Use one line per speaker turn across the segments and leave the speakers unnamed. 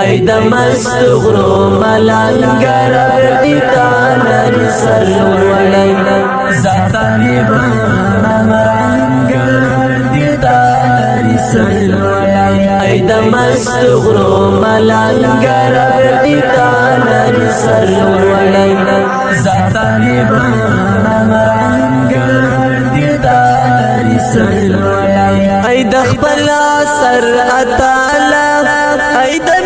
ای د مست غرو ملنګر دی تالر سر وړی زطالبان ملنګر دی تالر سر وړی ای د مست غرو ملنګر دی تالر سر وړی زطالبان ملنګر دی تالر سر وړی ای د خپل سر اتالا ای د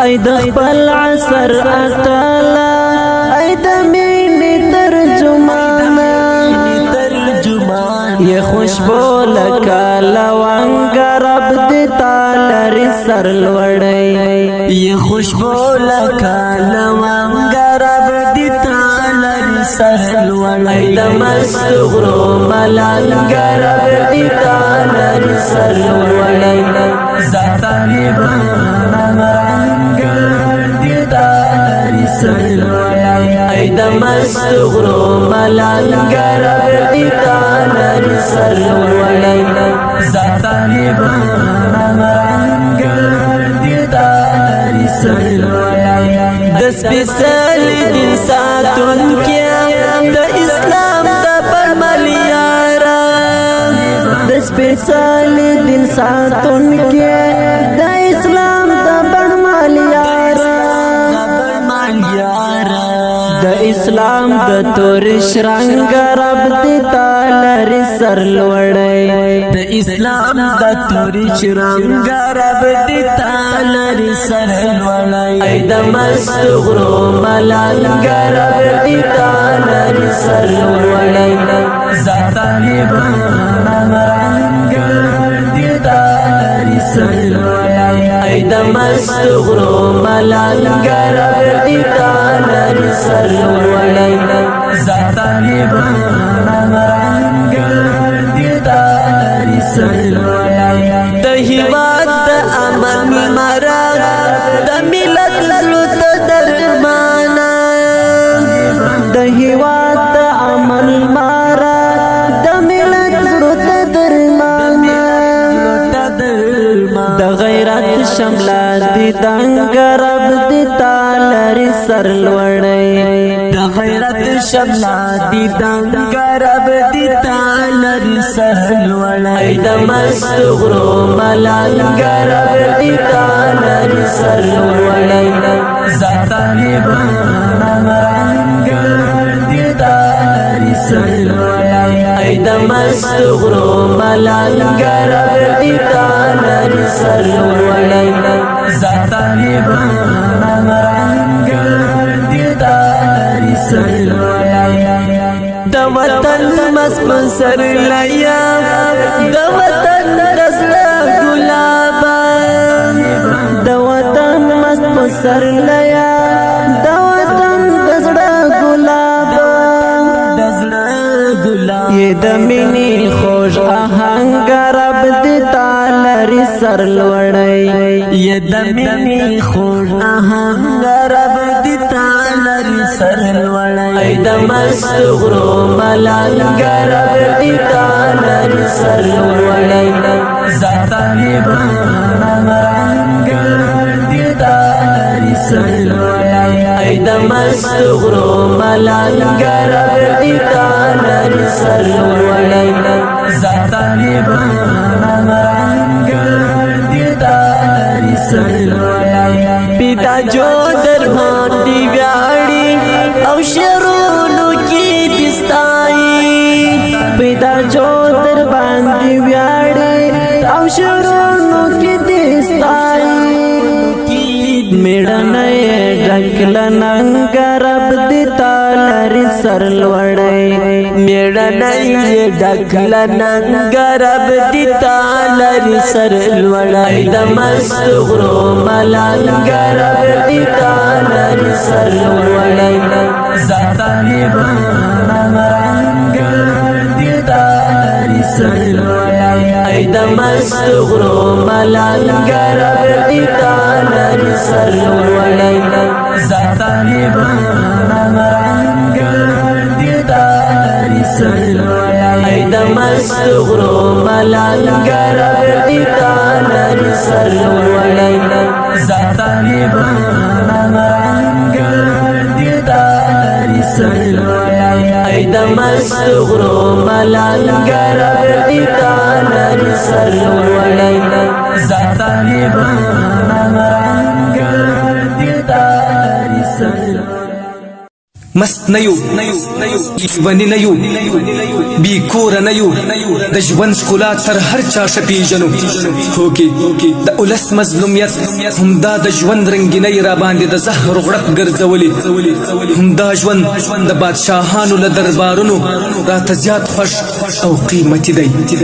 ای د خپل عصر اتالا ای د مینې ترجمانا یہ خوشبو لکا لونگ رب دی تالر سر لوڑی یہ خوشبو لکا لونگ رب دی تالر سر لوڑی ای د مست غرو ملنګ رب دی تالر سر لوڑی زطالبان ای د مست غرو ملنګر دی تالر سر وړی زطالبان ملنګر دی تالر سر وړی د سپیڅلي دین ساتونکي د اسلام د پرملیارا د سپیڅلي دین ساتونکي د اسلام د پرملیارا د اسلام د تور شرنګ رب دی تالر سر لوړی د اسلام د تور شرنګ رب دی تالر سر لوړی ای د مست غرو ملنګ رب دی تالر سر لوړی زطالبان ملنګر دی تالر سر لوړی ای د مست غرو ملنګ رب دی تالر سر وړی زطالبان ملنګر دی تالر سر وړی د هیواد د امن مرغ د ملت لوت درمانا د هیواد د امن مرغ د ملت لوت درمانا د غیرت شملا دی دنګ رب دی تالر سر لوړی د غیرت شملا دی دنګ رب دی تالر سر لوړی د مست غرو ملنګ رب دی تالر سر لوړی زطالبان ملنګر دی تالر سر لوړی ای د مست غرو ملنګ رب دی تالر سر لوړی زطالبان ملنګر دی تالر سر لوړی د وطن مسپنسر لیا د وطن دزړه ګلابا د وطن مسپنسر لیا د وطن دزړه ګلابا یہ د مینې خوږ آهنګ رب دی تالر سر لوړی یہ د مینې خوږ آهنګ رب دی تالر سر لوړی ای د مست غرو ملنګ رب دی تالر سر لوړی زطالبان ملنګر دی تالر سر لوړی ای د مست غرو ملنګ رب دی تالر سر لوړی زطالبان ملنګر دی تالر سر لوړی پیدا جو در باندې ویاړي او شرونو کې دستای پیدا جو در باندې ویاړي او شرونو کې دستای میړنه ډکل ننګ رب دی تالر سر لوړی میړنه ډکل ننګ رب دی تالر سر لوړی د مست غرو ملنګ رب دی تالر سر لوړی زطالبان ملنګر دی تالر سر لوړی ای د مست غرو ملنګ رب دی تالر سر لوړی زطالبان ملنګر دی تالر سر لوړی ای د مست غرو ملنګر دی تالر سرلوړی طالبان ملنګر دی تالر سرلوړی ای د مست غرو ملنګر دی تالر سرلوړی طالبان ملنګر دی تالر سرلوړی
مست نیو ونی نیو بی کور نیو د ژوند ښکلا تر هر چا ښه پیژنو هوکې د اولس مظلومیت همدا د ژوند رنګینۍ راباندې د زهر غړپ ګرځولې همدا ژوند د بادشاهانو له دربارونو راته زیات خوښ او قیمتي دی